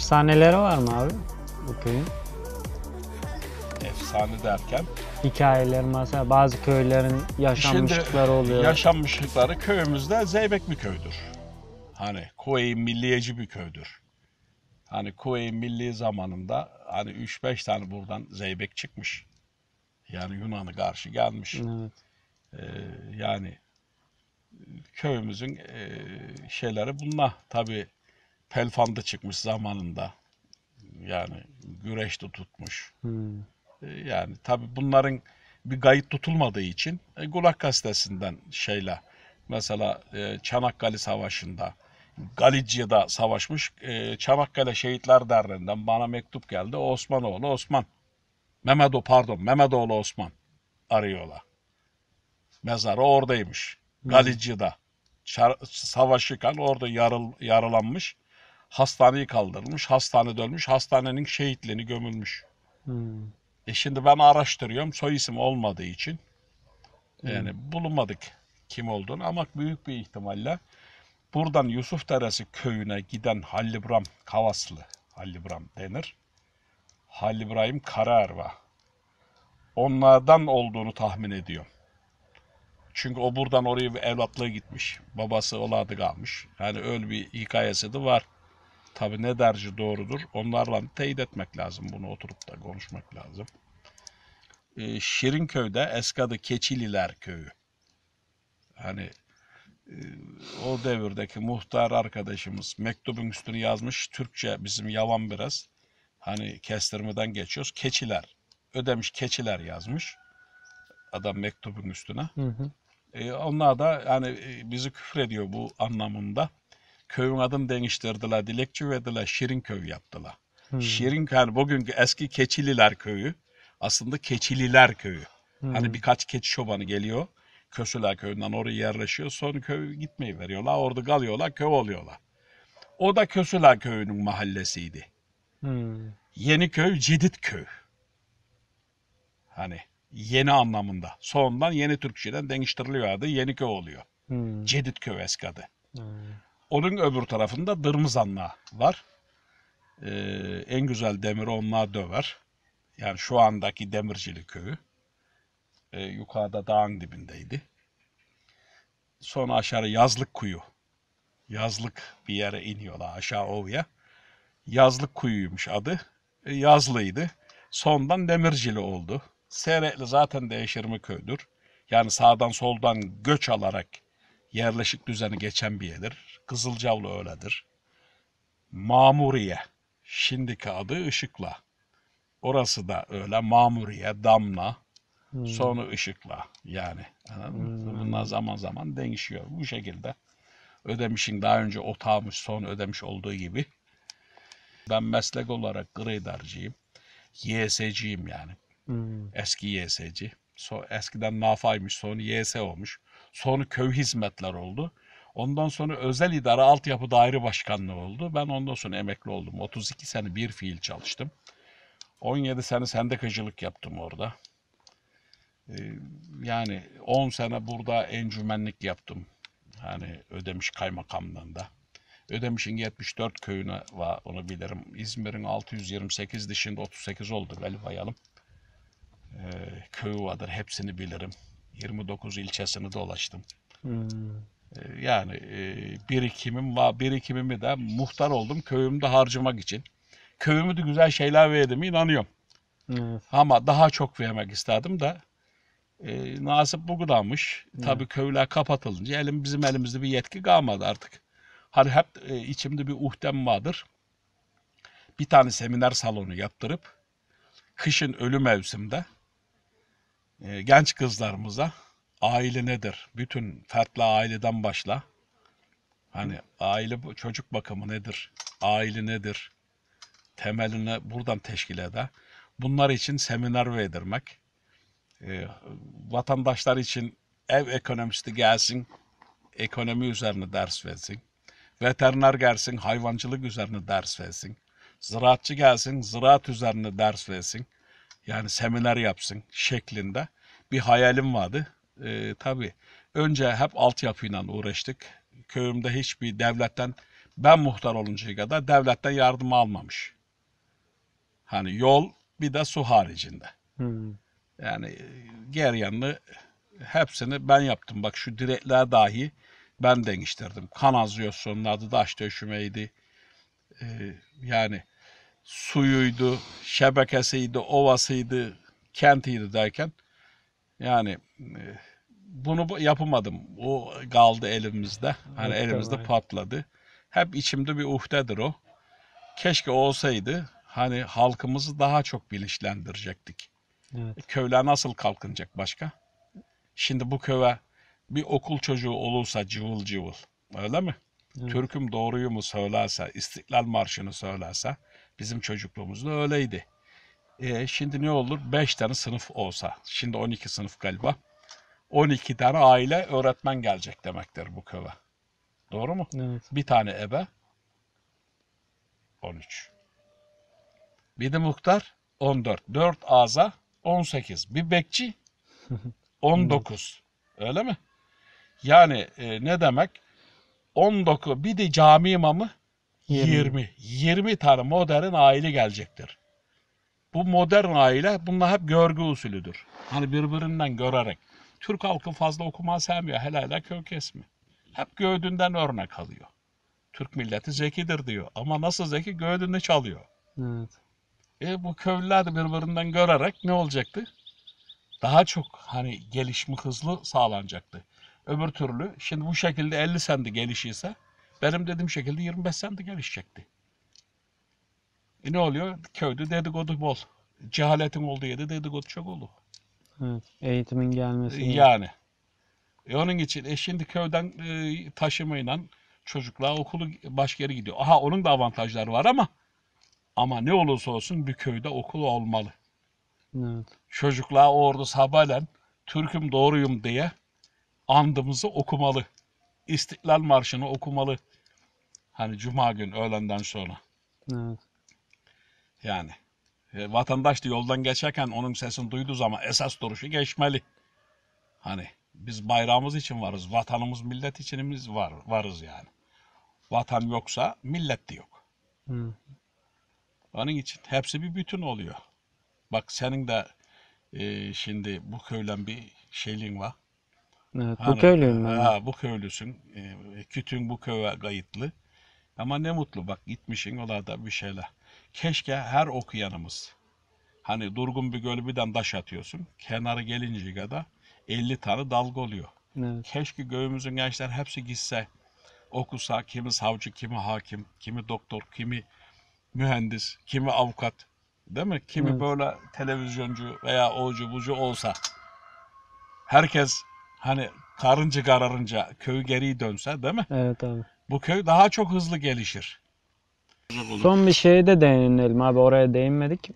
efsaneleri var mı abi bu köyün? Efsane derken? Hikayeler mesela bazı köylerin yaşanmışlıkları oluyor. Yaşanmışlıkları köyümüzde zeybek bir köydür. Hani Kuvey-i Milliyeci bir köydür. Hani Kuvey-i Milli zamanında hani 3-5 tane buradan zeybek çıkmış. Yani Yunan'a karşı gelmiş. Evet. Yani köyümüzün şeyleri bunlar. Tabii Pelfan'da çıkmış zamanında. Yani güreşte tutmuş. Hmm. Yani tabii bunların bir kayıt tutulmadığı için Gulag gazetesinden şeyle mesela Çanakkale Savaşı'nda Galicia'da savaşmış Çanakkale Şehitler Derneği'nden bana mektup geldi. Osmanoğlu Osman. Mehmetoğlu Osman arıyorlar. Mezarı oradaymış. Galicia'da. Savaşırken orada yaralanmış. Hastaneye kaldırılmış. Hastanede ölmüş. Hastanenin şehitliğini gömülmüş. Hmm. Şimdi ben araştırıyorum. Soy isim olmadığı için yani bulunmadık kim olduğunu ama büyük bir ihtimalle buradan Yusufderesi köyüne giden Halil İbrahim Kavaslı, Halil İbrahim denir. Halil İbrahim Karaerva. Onlardan olduğunu tahmin ediyorum. Çünkü o buradan oraya bir evlatlığı gitmiş. Babası oladı kalmış. Yani öyle bir hikayesi de var. Tabii ne derece doğrudur onlarla teyit etmek lazım. Bunu oturup da konuşmak lazım. Şirinköy'de eski adı Keçililer Köyü. Hani o devirdeki muhtar arkadaşımız mektubun üstünü yazmış. Türkçe bizim yavan biraz. Hani kestirmeden geçiyoruz. Keçiler. Ödemiş Keçiler yazmış. Adam mektubun üstüne. Hı hı. Onlar da yani bizi küfür ediyor bu anlamında. Köyün adını değiştirdiler. Dilekçe verdiler. Şirinköy yaptılar. Şirinköy yani bugünkü eski Keçililer Köyü. Aslında Keçililer Köyü. Hani birkaç keçi çobanı geliyor. Kösüler Köyü'nden oraya yerleşiyor. Sonra köy gitmeyi veriyorlar. Orada kalıyorlar. Köy oluyorlar. O da Kösüler Köyü'nün mahallesiydi. Hmm. Yeniköy, Ciditköy. Hani yeni anlamında. Sonradan Yeni Türkçeden değiştiriliyor adı. Yeniköy oluyor. Hmm. Ciditköy eski adı. Hmm. Onun öbür tarafında Dırmızanla var. En güzel demiri onlar döver. Yani şu andaki Demircilik köyü. Yukarıda dağın dibindeydi. Sonra aşağı Yazlık Kuyu. Yazlık bir yere iniyorlar aşağı ovaya. Yazlık Kuyuymuş adı. Yazlıydı. Sondan Demircili oldu. Seyrekli zaten değişirme köydür. Yani sağdan soldan göç alarak yerleşik düzeni geçen bir yerdir. Kızılcavlı öyledir. Mamuriye. Şimdiki adı Işıkla. Orası da öyle. Mamuriye, Damla. Sonra Işıkla. Yani bunlar zaman zaman değişiyor. Bu şekilde. Ödemiş'in daha önce otağmış sonra Ödemiş olduğu gibi. Ben meslek olarak graderciyim. YS'ciyim yani. Eski YS'ci. Eskiden NAFA'ymış sonra YS olmuş. Sonra köy hizmetler oldu. Ondan sonra özel idare altyapı daire başkanlığı oldu. Ben ondan sonra emekli oldum. 32 sene bir fiil çalıştım. 17 sene sendikacılık yaptım orada. Yani 10 sene burada encümenlik yaptım. Hani Ödemiş Kaymakamlığında. Ödemiş'in 74 köyüne var, onu bilirim. İzmir'in 628 dışında 38 oldu galiba. Köyü vardır, hepsini bilirim. 29 ilçesini dolaştım. Yani birikimim var. Birikimimi de muhtar oldum köyümde harcamak için. Köyümü de güzel şeyler verdiğime inanıyorum. Evet. Ama daha çok vermek isterdim de nasip bu kadarmış. Tabii köyler kapatılınca bizim elimizde bir yetki kalmadı artık. Hani hep içimde bir uhdem vardır. Bir tane seminer salonu yaptırıp kışın ölü mevsimde genç kızlarımıza aile nedir? Bütün fertli aileden başla. Hani aile çocuk bakımı nedir? Aile nedir? Temelini buradan teşkil eder. Bunlar için seminer verdirmek. Vatandaşlar için ev ekonomisti gelsin, ekonomi üzerine ders versin. Veteriner gelsin, hayvancılık üzerine ders versin. Ziraatçı gelsin, ziraat üzerine ders versin. Yani seminer yapsın şeklinde bir hayalim vardı. Tabii önce hep altyapıyla uğraştık. Köyümde hiçbir devletten Ben muhtar oluncaya kadar devletten yardım almamış. Hani yol bir de su haricinde. Hmm. Yani geri yanını hepsini ben yaptım. Bak şu direkler dahi ben değiştirdim. Kanalizasyonun adı taş döşümeydi. Yani suyuydu, şebekesiydi, ovasıydı, kentiydi derken yani bunu yapamadım. O kaldı elimizde. Hani Evet, elimizde tabii. patladı. Hep içimde bir uhdedir o. Keşke olsaydı hani halkımızı daha çok bilinçlendirecektik. Evet. Köyler nasıl kalkınacak başka? Şimdi bu köye bir okul çocuğu olursa cıvıl cıvıl, öyle mi? Evet. Türk'üm doğruyu mu söylerse, İstiklal Marşı'nı söylerse, bizim çocukluğumuzda öyleydi. Şimdi ne olur? 5 tane sınıf olsa, şimdi 12 sınıf galiba. 12 tane aile öğretmen gelecek demektir bu köye. Doğru mu? Evet. Bir tane ebe, 13. Bir de muhtar, 14. 4 aza, 18. Bir bekçi, Evet. 19. Öyle mi? Yani ne demek? 19. Bir de cami imamı, 20. 20. 20 tane modern aile gelecektir. Bu modern aile bunlar hep görgü usulüdür. Hani birbirinden görerek. Türk halkı fazla okumayı sevmiyor. Hele köy kesmi. Hep göğdünden örnek alıyor. Türk milleti zekidir diyor. Ama nasıl zeki? Göğdünde çalıyor. Evet. Bu köylüler de birbirinden görerek ne olacaktı? Daha çok hani gelişme hızlı sağlanacaktı. Öbür türlü şimdi bu şekilde 50 sende gelişirse benim dediğim şekilde 25 sende gelişecekti. Ne oluyor? Köyde dedikodu bol. Cehaletin olduğu yerde dedikodu çok olur. Evet. Eğitimin gelmesi gerek. Yani. Onun için şimdi köyden taşımayla çocuklar okulu başka yere gidiyor. Aha onun da avantajları var ama ne olursa olsun bir köyde okul olmalı. Evet. Çocuklar orada sabahleyin Türk'üm doğruyum diye andımızı okumalı. İstiklal Marşı'nı okumalı. Hani cuma gün öğlenden sonra. Evet. Yani vatandaş da yoldan geçerken onun sesini duyduğu zaman esas duruşu geçmeli. Hani biz bayrağımız için varız. Vatanımız, millet içinimiz varız yani. Vatan yoksa millet de yok. Hı. Onun için hepsi bir bütün oluyor. Bak senin de şimdi bu köylen bir şeyliğin var. Evet. Bu Hani köylüyüm ben de. bu köylüsün. Kütüğün bu köye kayıtlı. Ama ne mutlu bak gitmişsin ola da bir şeyler. Keşke her okuyanımız hani durgun bir gölü birden taş atıyorsun. Kenarı gelinceye kadar 50 tane dalga oluyor. Evet. Keşke köyümüzün gençler hepsi gitse okusa kimi savcı, kimi hakim, kimi doktor, kimi mühendis, kimi avukat, değil mi? Kimi Evet. böyle televizyoncu veya ocu bucu olsa herkes hani karınca kararınca köyü geri dönse değil mi? Evet abi. Bu köy daha çok hızlı gelişir. Olur. Son bir şeye de değinelim abi. Oraya değinmedik.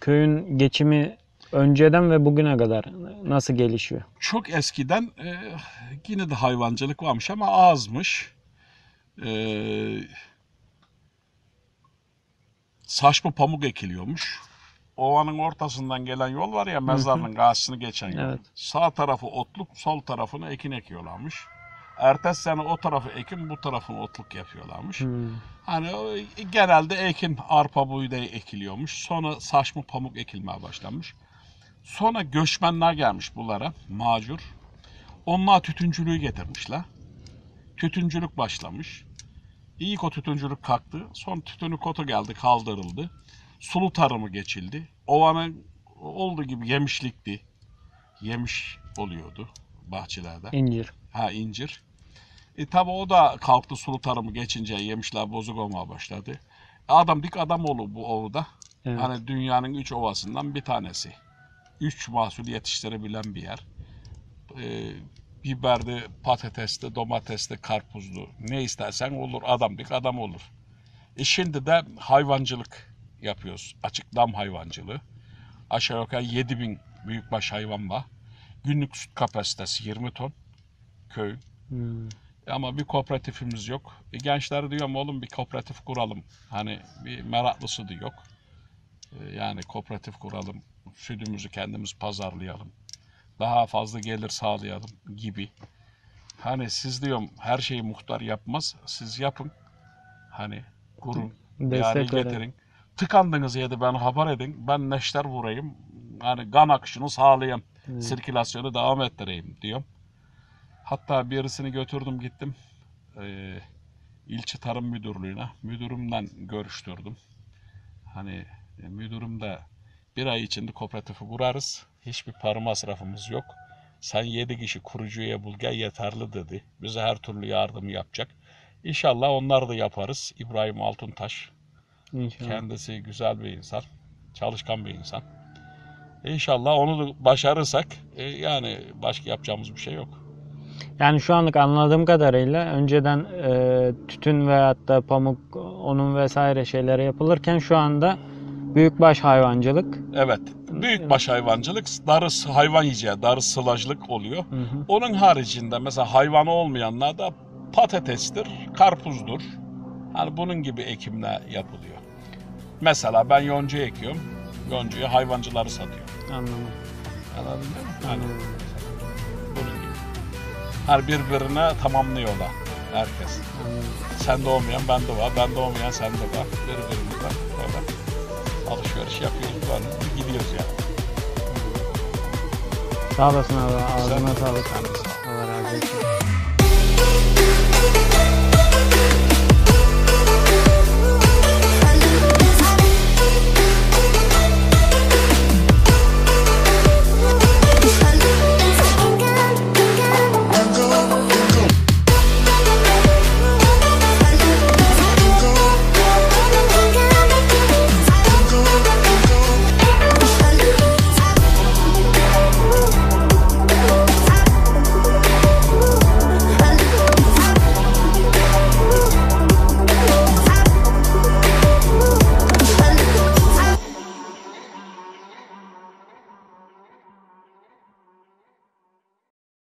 Köyün geçimi önceden ve bugüne kadar nasıl gelişiyor? Çok eskiden yine de hayvancılık varmış ama azmış. E, saçma pamuk ekiliyormuş. Ovanın ortasından gelen yol var ya Hı hı. mezarının karşısını geçen yol. Evet. Sağ tarafı otluk, sol tarafını ekin ekiyorlarmış. Ertesi sene o tarafı ekin, bu tarafını otluk yapıyorlarmış. Hı. Hani genelde ekin, arpa buğday ekiliyormuş. Sonra saçma pamuk ekilmeye başlamış. Sonra göçmenler gelmiş bunlara, macur. Onlar tütüncülüğü getirmişler. Tütüncülük başlamış. İlk o tütüncülük kalktı. Son tütünü kotu geldi, kaldırıldı. Sulu tarımı geçildi. Ovanın olduğu gibi yemişlikti. Yemiş oluyordu bahçelerde. İncir. Ha incir. Tabi o da kalktı sulu tarımı geçince yemişler bozuk olmaya başladı. Adam dik adam olur bu ovda. Evet. Hani dünyanın 3 ovasından bir tanesi. 3 mahsul yetiştirebilen bir yer. Biberdi, patatesli, domatesli, karpuzlu ne istersen olur. Adam dik adam olur. Şimdi de hayvancılık yapıyoruz. Açık dam hayvancılığı. Aşağı yukarı 7.000 büyükbaş hayvan var. Günlük süt kapasitesi 20 ton köy. Hmm. Ama bir kooperatifimiz yok. Gençler diyorum oğlum bir kooperatif kuralım. Hani bir meraklısı da yok. Yani kooperatif kuralım. Sütümüzü kendimiz pazarlayalım. Daha fazla gelir sağlayalım gibi. Hani siz diyorum her şeyi muhtar yapmaz. Siz yapın. Hani kurun, bir Destek araya verin. getirin. Tıkandınız ya da beni haber edin. Ben neşter vurayım. Yani kan akışını sağlayayım. Evet. Sirkülasyonu devam ettireyim diyorum. Hatta birisini götürdüm gittim. İlçe Tarım Müdürlüğü'ne. Müdürümden görüştürdüm. Hani müdürüm de bir ay içinde kooperatifi kurarız. Hiçbir para masrafımız yok. Sen 7 kişi kurucuya bul gel yeterli dedi. Bize her türlü yardım yapacak. İnşallah onlar da yaparız. İbrahim Altuntaş. İnşallah. Kendisi güzel bir insan. Çalışkan bir insan. İnşallah onu da başarırsak yani başka yapacağımız bir şey yok. Yani şu anlık anladığım kadarıyla önceden tütün veyahut da pamuk, onun vesaire şeyleri yapılırken şu anda büyükbaş hayvancılık. Evet. Büyükbaş hayvancılık, darı hayvan yiyeceği, darı sılajlık oluyor. Hı hı. Onun haricinde mesela hayvanı olmayanlar da patatestir, karpuzdur. Hani bunun gibi ekimler yapılıyor. Mesela ben yonca ekiyorum. Yoncayı hayvancıları satıyorum. Anladım. Anladın değil mi? Hani Anladım. bunun gibi. Her birbirine tamamlıyorlar herkes. Anladım. Sende olmayan bende var, bende olmayan sende var. Birbirimizden böyle alışveriş yapıyoruz, böyle gidiyoruz yani. Sağ olasın abi. Ağzına Sen de sağlık. sağ ol.